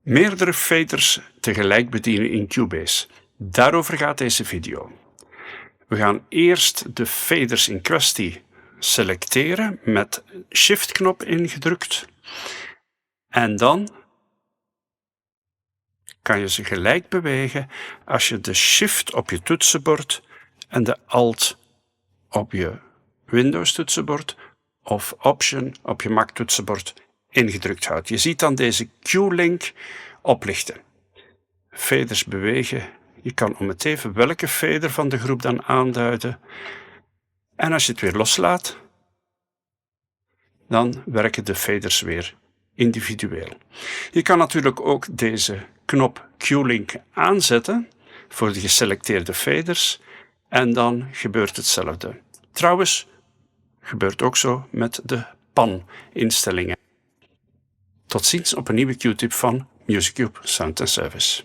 Meerdere faders tegelijk bedienen in Cubase. Daarover gaat deze video. We gaan eerst de faders in kwestie selecteren met Shift-knop ingedrukt. En dan kan je ze gelijk bewegen als je de Shift op je toetsenbord en de Alt op je Windows toetsenbord of Option op je Mac toetsenbord ingedrukt houdt. Je ziet dan deze Q-link oplichten. Faders bewegen. Je kan om het even welke fader van de groep dan aanduiden. En als je het weer loslaat, dan werken de faders weer individueel. Je kan natuurlijk ook deze knop Q-link aanzetten voor de geselecteerde faders en dan gebeurt hetzelfde. Trouwens, gebeurt ook zo met de pan-instellingen. Tot ziens op een nieuwe qTip van MusiCube Sound&Service.